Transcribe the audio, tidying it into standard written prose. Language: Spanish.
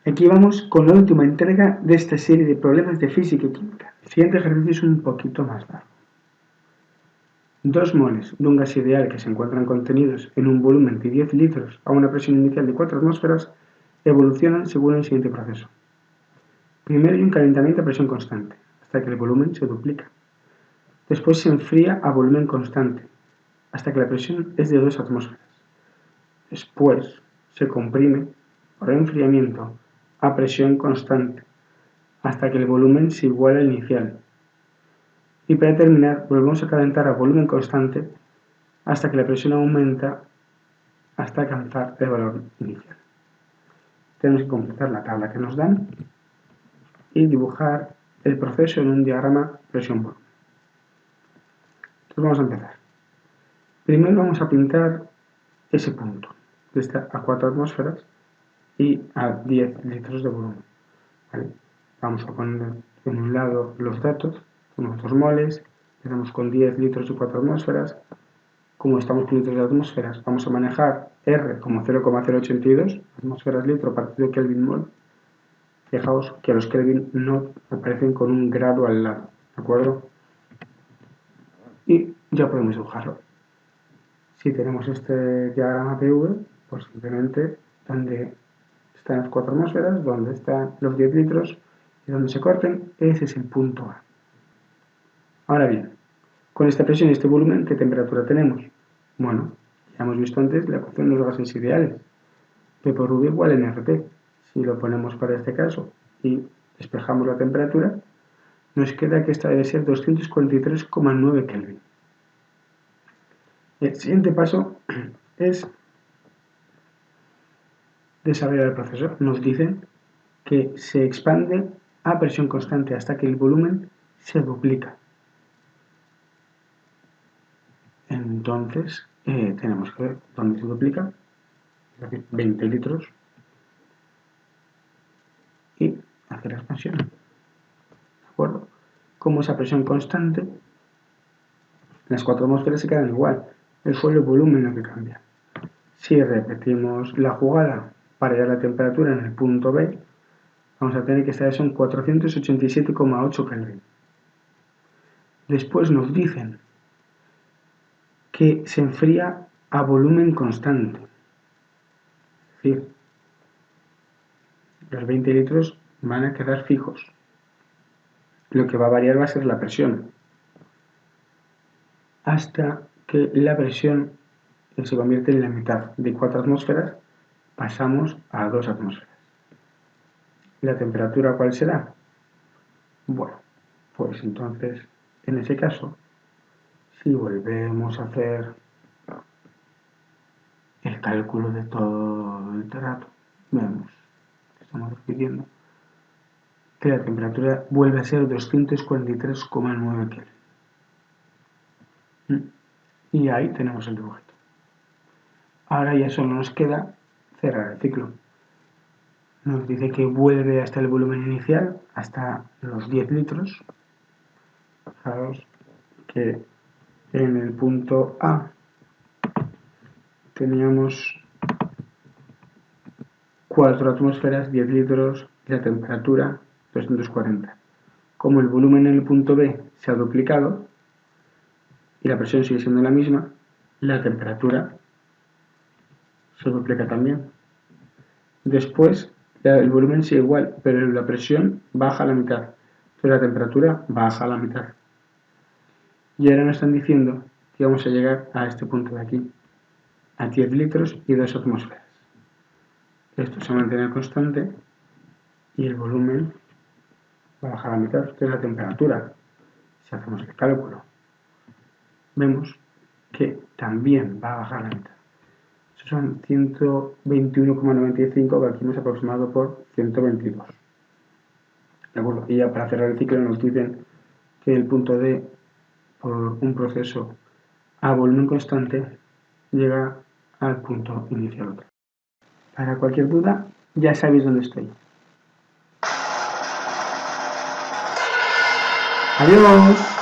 Aquí vamos con la última entrega de esta serie de problemas de física y química. El siguiente ejercicio es un poquito más largo. 2 moles de un gas ideal que se encuentran contenidos en un volumen de 10 litros a una presión inicial de 4 atmósferas evolucionan según el siguiente proceso. Primero hay un calentamiento a presión constante, hasta que el volumen se duplica. Después se enfría a volumen constante, hasta que la presión es de 2 atmósferas. Después se comprime por enfriamiento a presión constante, hasta que el volumen se iguala al inicial. Y para terminar, volvemos a calentar a volumen constante hasta que la presión aumenta hasta alcanzar el valor inicial. Tenemos que completar la tabla que nos dan y dibujar el proceso en un diagrama presión-volumen. Entonces vamos a empezar. Primero vamos a pintar ese punto, que está a 4 atmósferas y a 10 litros de volumen. ¿Vale? Vamos a poner en un lado los datos, nuestros moles, empezamos con 10 litros y 4 atmósferas. Como estamos con litros de atmósferas, vamos a manejar R como 0,082 atmósferas litro partido Kelvin mol. Fijaos que los Kelvin no aparecen con un grado al lado, ¿de acuerdo? Y ya podemos dibujarlo. Si tenemos este diagrama PV, pues simplemente donde están las 4 atmósferas, donde están los 10 litros y donde se corten, ese es el punto A. Ahora bien, con esta presión y este volumen, ¿qué temperatura tenemos? Bueno, ya hemos visto antes la ecuación de los gases ideales. P por V igual a NRT. Si lo ponemos para este caso y despejamos la temperatura, nos queda que esta debe ser 243,9 Kelvin. El siguiente paso es desarrollar el proceso. Nos dicen que se expande a presión constante hasta que el volumen se duplica. Entonces, tenemos que ver dónde se duplica, es decir, 20 litros, y hacer la expansión. ¿De acuerdo? Como esa presión constante, las 4 atmósferas se quedan igual, es solo el volumen lo que cambia. Si repetimos la jugada para hallar la temperatura en el punto B, vamos a tener que esta son 487,8 Kelvin. Después nos dicen que se enfría a volumen constante. Es decir, los 20 litros van a quedar fijos. Lo que va a variar va a ser la presión. Hasta que la presión se convierte en la mitad. De 4 atmósferas pasamos a 2 atmósferas. ¿La temperatura cuál será? Bueno, pues entonces, en ese caso, si volvemos a hacer el cálculo de todo el trato, vemos que estamos repitiendo que la temperatura vuelve a ser 243,9 Kelvin. Y ahí tenemos el dibujito. Ahora ya solo nos queda cerrar el ciclo. Nos dice que vuelve hasta el volumen inicial, hasta los 10 litros. Fijaos que en el punto A teníamos 4 atmósferas, 10 litros y la temperatura 240. Como el volumen en el punto B se ha duplicado y la presión sigue siendo la misma, la temperatura se duplica también. Después el volumen sigue igual, pero la presión baja a la mitad. Entonces la temperatura baja a la mitad. Y ahora nos están diciendo que vamos a llegar a este punto de aquí, a 10 litros y 2 atmósferas. Esto se mantiene constante y el volumen va a bajar a la mitad. Entonces la temperatura, si hacemos el cálculo, vemos que también va a bajar a la mitad. Estos son 121,95, que aquí hemos aproximado por 122. ¿De acuerdo? Y ya para cerrar el ciclo nos dicen que el punto D, por un proceso a volumen constante, llega al punto inicial. Para cualquier duda, ya sabéis dónde estoy. Adiós.